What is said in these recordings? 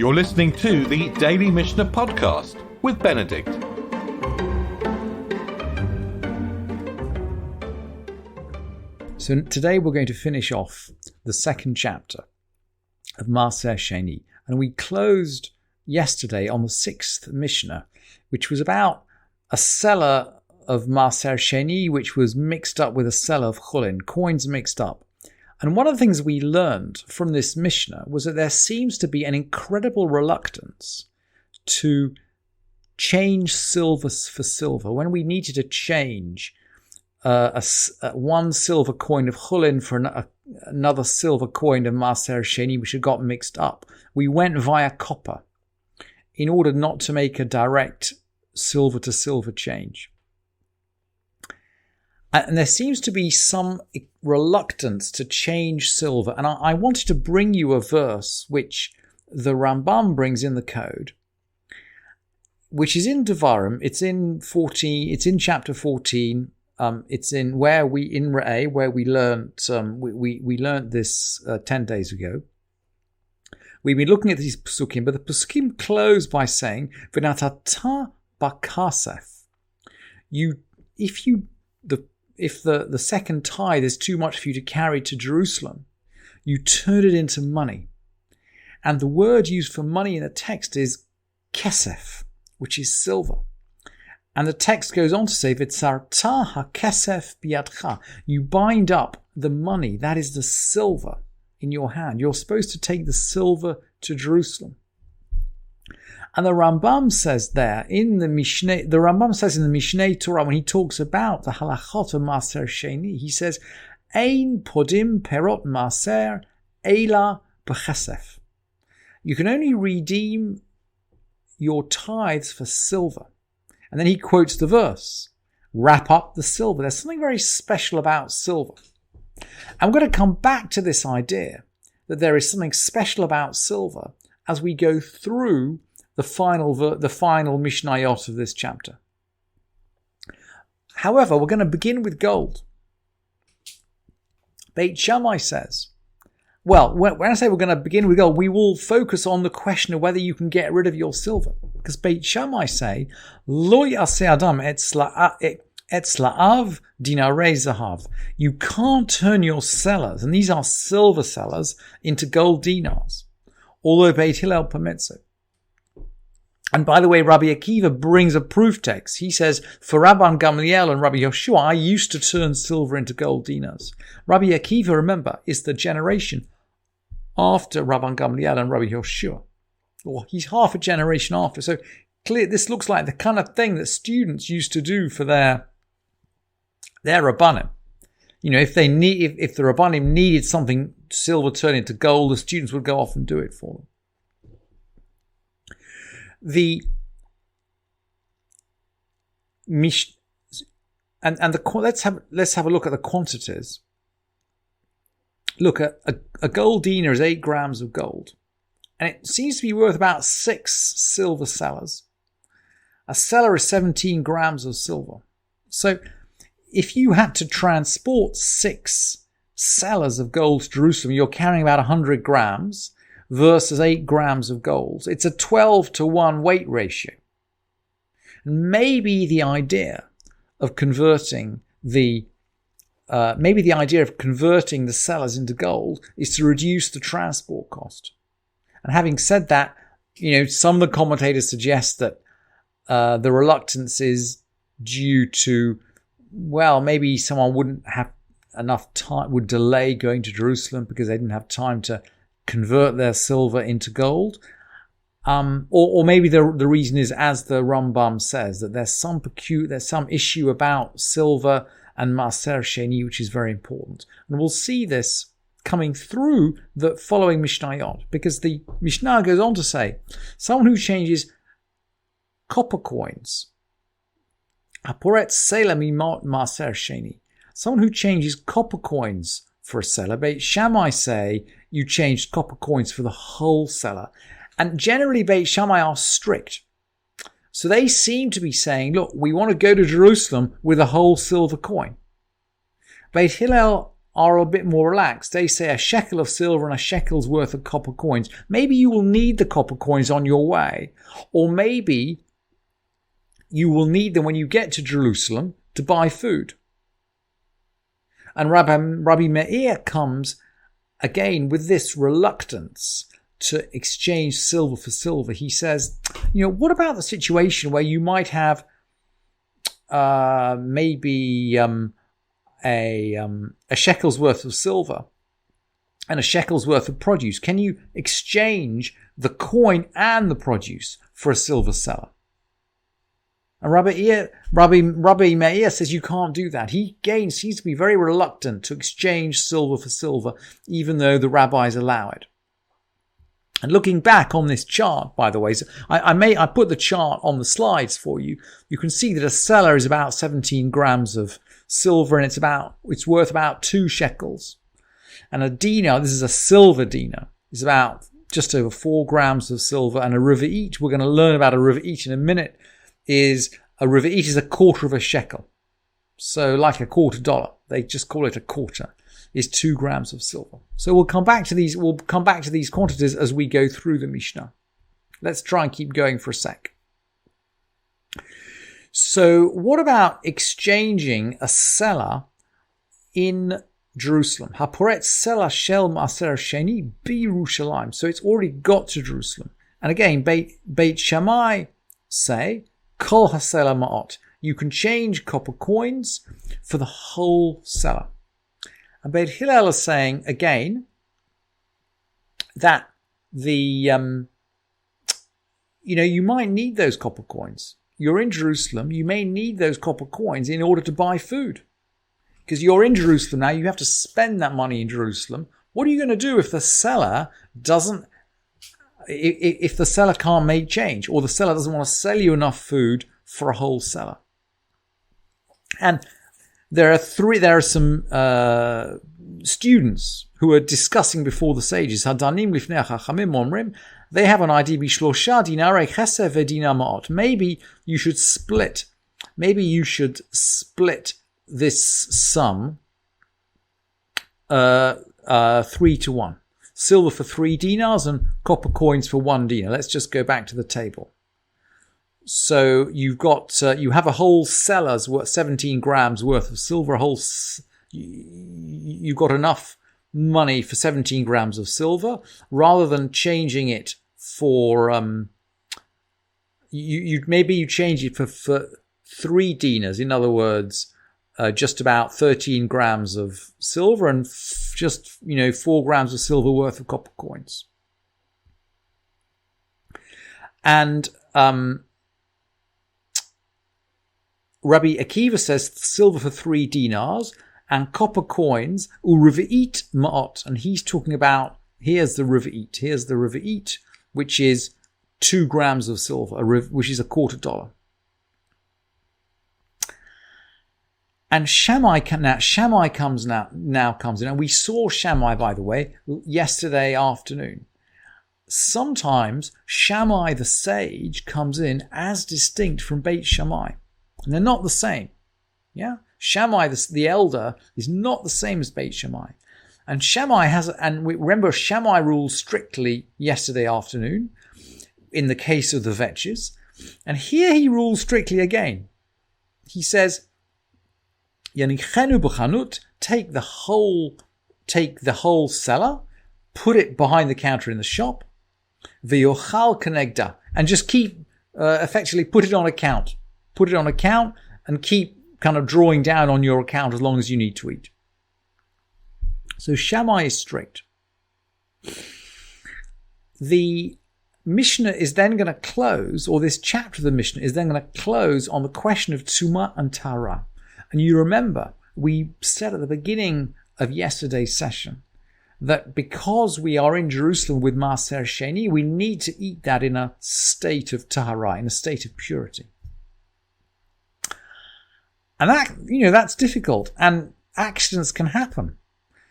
You're listening to the Daily Mishnah Podcast with Benedict. So today we're going to finish off the second chapter of Ma'aser Sheni. And we closed yesterday on the sixth Mishnah, which was about a seller of Ma'aser Sheni, which was mixed up with a seller of chulin, coins mixed up. And one of the things we learned from this Mishnah was that there seems to be an incredible reluctance to change silver for silver. When we needed to change one silver coin of chulin for another silver coin of Ma'aser Sheni, which had got mixed up, we went via copper in order not to make a direct silver to silver change. And there seems to be some reluctance to change silver. And I wanted to bring you a verse which the Rambam brings in the code, which is in Devarim. It's in chapter 14. It's in Re'eh, where we learned this 10 days ago. We've been looking at these psukim, but the psukim close by saying, "V'natata bakasef." If the second tithe is too much for you to carry to Jerusalem, you turn it into money. And the word used for money in the text is kesef, which is silver. And the text goes on to say, "V'tzarta hakesef biyadcha." You bind up the money, that is the silver, in your hand. You're supposed to take the silver to Jerusalem. And the Rambam says there in the Mishnah, Mishneh Torah, when he talks about the halachot of Ma'aser Sheni, he says, "Ein podim perot Maaser ela b'chesef." You can only redeem your tithes for silver. And then he quotes the verse, "Wrap up the silver." There's something very special about silver. I'm going to come back to this idea that there is something special about silver as we go through the final Mishnayot of this chapter. However, we're going to begin with gold. Beit Shammai says, well, when I say we're going to begin with gold, we will focus on the question of whether you can get rid of your silver. Because Beit Shammai say, Lo yaseh adam etzla'av dinarei zahav. You can't turn your sellers, and these are silver sellers, into gold dinars. Although Beit Hillel permits it. And by the way, Rabbi Akiva brings a proof text. He says, for Rabban Gamliel and Rabbi Yoshua, I used to turn silver into gold dinars. Rabbi Akiva, remember, is the generation after Rabban Gamliel and Rabbi Yoshua. Or he's half a generation after. So clear, this looks like the kind of thing that students used to do for their Rabbanim. You know, if the Rabbanim needed something silver turned into gold, the students would go off and do it for them. Let's have a look at the quantities. Look, a gold dinar is 8 grams of gold, and it seems to be worth about 6 silver sellers. A seller is 17 grams of silver. So, if you had to transport 6 sellers of gold to Jerusalem, you're carrying about 100 grams. Versus 8 grams of gold. It's a 12-to-1 weight ratio. And maybe the idea of converting the sellers into gold is to reduce the transport cost. And having said that, some of the commentators suggest that the reluctance is due to, maybe someone wouldn't have enough time, would delay going to Jerusalem because they didn't have time to convert their silver into gold, or maybe the reason is, as the Rambam says, that there's some issue about silver and Ma'aser Sheni, which is very important, and we'll see this coming through the following Mishnayot, because the Mishnah goes on to say, someone who changes copper coins, Aporet Sela mi Ma'aser Sheni, someone who changes copper coins for a seller. Beit Shammai say you changed copper coins for the whole seller. And generally Beit Shammai are strict. So they seem to be saying, look, we want to go to Jerusalem with a whole silver coin. Beit Hillel are a bit more relaxed. They say a shekel of silver and a shekel's worth of copper coins. Maybe you will need the copper coins on your way, or maybe you will need them when you get to Jerusalem to buy food. And Rabbi Meir comes again with this reluctance to exchange silver for silver. He says, what about the situation where you might have maybe a shekel's worth of silver and a shekel's worth of produce? Can you exchange the coin and the produce for a silver seller? And Rabbi Meir says you can't do that. He again seems to be very reluctant to exchange silver for silver, even though the rabbis allow it. And looking back on this chart, by the way, so I put the chart on the slides for you. You can see that a seller is about 17 grams of silver, and it's worth about 2 shekels. And a dinar, this is a silver dinar, is about just over 4 grams of silver. And a riva'it, we're going to learn about a riva'it in a minute, is a riva'it is a quarter of a shekel. So like a $0.25, they just call it a quarter, is 2 grams of silver. So we'll come back to these quantities as we go through the Mishnah. Let's try and keep going for a sec. So what about exchanging a seller in Jerusalem? Haporet seller shel Ma'aser Sheni b'Yerushalayim. So it's already got to Jerusalem. And again, Beit Shammai say, Kol hasela ma'ot. You can change copper coins for the whole seller. And Beit Hillel is saying again that you might need those copper coins. You're in Jerusalem, you may need those copper coins in order to buy food. Because you're in Jerusalem now, you have to spend that money in Jerusalem. What are you going to do if the seller can't make change, or the seller doesn't want to sell you enough food for a whole seller? And there are some students who are discussing before the sages. Hadanim lifnei hachamim omrim. They have an idea. Bishlosha dinarei chesed v'dinar ma'ot. Maybe you should split this sum 3-1. Silver for 3 dinars and copper coins for 1 dinar. Let's just go back to the table. So you've got you have a whole seller's worth 17 grams worth of silver. You've got enough money for 17 grams of silver, rather than changing it for you change it for 3 dinars. In other words, just about 13 grams of silver and just 4 grams of silver worth of copper coins. And Rabbi Akiva says silver for 3 dinars and copper coins, uriva'it ma'ot. And he's talking about, here's the riva'it, which is 2 grams of silver, which is a $0.25. And Shammai comes in. And we saw Shammai, by the way, yesterday afternoon. Sometimes Shammai the sage comes in as distinct from Beit Shammai. And they're not the same. Yeah? Shammai, the elder, is not the same as Beit Shammai. And remember, Shammai ruled strictly yesterday afternoon in the case of the vetches. And here he rules strictly again. He says, Yanichenu b'chanut, take the whole seller, put it behind the counter in the shop, v'yochal kenegda, and just keep, effectively put it on account. Put it on account and keep kind of drawing down on your account as long as you need to eat. So Shammai is strict. The Mishnah is then going to close, or this chapter of the Mishnah is then going to close on the question of Tumah and Tara. And you remember, we said at the beginning of yesterday's session that because we are in Jerusalem with Ma'aser Sheni, we need to eat that in a state of Tahara, in a state of purity. And that's difficult, and accidents can happen.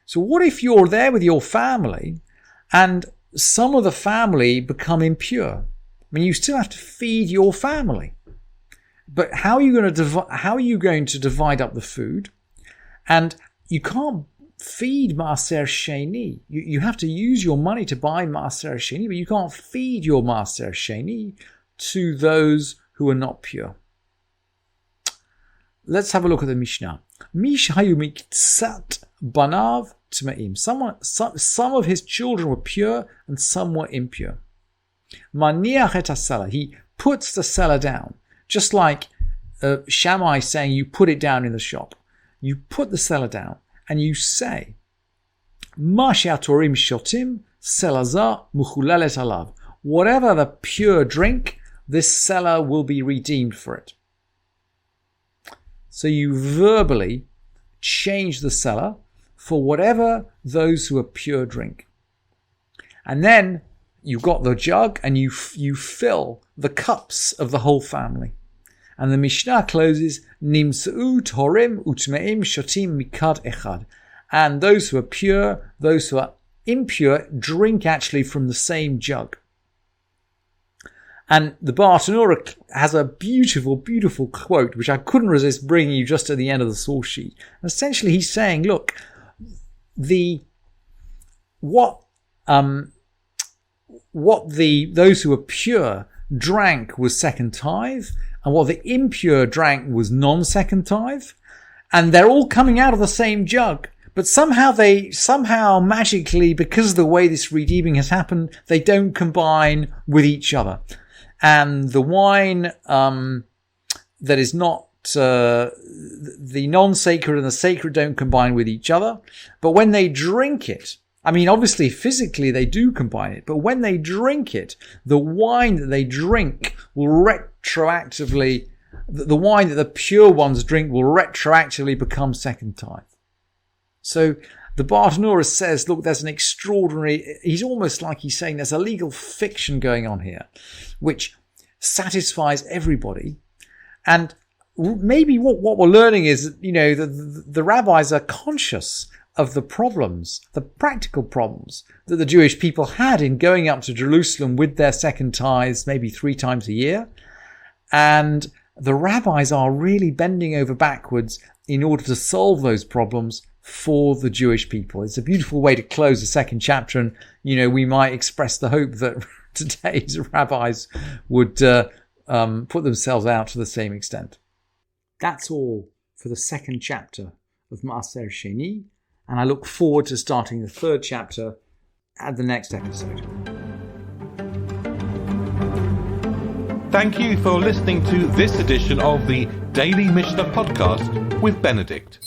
So what if you're there with your family and some of the family become impure? I mean, you still have to feed your family. But how are you going to divide up the food? And you can't feed Ma'aser Sheni. You have to use your money to buy Ma'aser Sheni, but you can't feed your Ma'aser Sheni to those who are not pure. Let's have a look at the Mishnah. Mish hayu miktsat banav tmeim. Some of his children were pure and some were impure. Maniach et hasela. He puts the seller down, just like Shammai saying you put it down in the shop. You put the seller down and you say, Ma she'atorim shotim selaza muchulalet alav. Whatever the pure drink, this seller will be redeemed for it. So you verbally change the seller for whatever those who are pure drink. And then you've got the jug and you fill the cups of the whole family. And the Mishnah closes, Nimsa'u torim utmeim shotim mikad echad. And those who are pure, those who are impure, drink actually from the same jug. And the Bartanura has a beautiful, beautiful quote, which I couldn't resist bringing you just at the end of the source sheet. And essentially he's saying, look, those who are pure drank was second tithe, and what the impure drank was non-second tithe, and they're all coming out of the same jug. But somehow magically, because of the way this redeeming has happened, they don't combine with each other. And the wine that is not the non-sacred and the sacred don't combine with each other. But when they drink it, I mean, obviously physically they do combine it, but when they drink it, the wine that they drink will retroactively, the wine that the pure ones drink will retroactively become second tithe. So the Bartanura says, look, there's an extraordinary, he's almost like he's saying there's a legal fiction going on here, which satisfies everybody. And maybe what we're learning is, the rabbis are conscious of the problems, the practical problems that the Jewish people had in going up to Jerusalem with their second tithes, maybe 3 times a year. And the rabbis are really bending over backwards in order to solve those problems for the Jewish people. It's a beautiful way to close the second chapter, and we might express the hope that today's rabbis would put themselves out to the same extent. That's all for the second chapter of Ma'aser Sheni, and I look forward to starting the third chapter at the next episode. Thank you for listening to this edition of the Daily Mishnah Podcast with Benedict.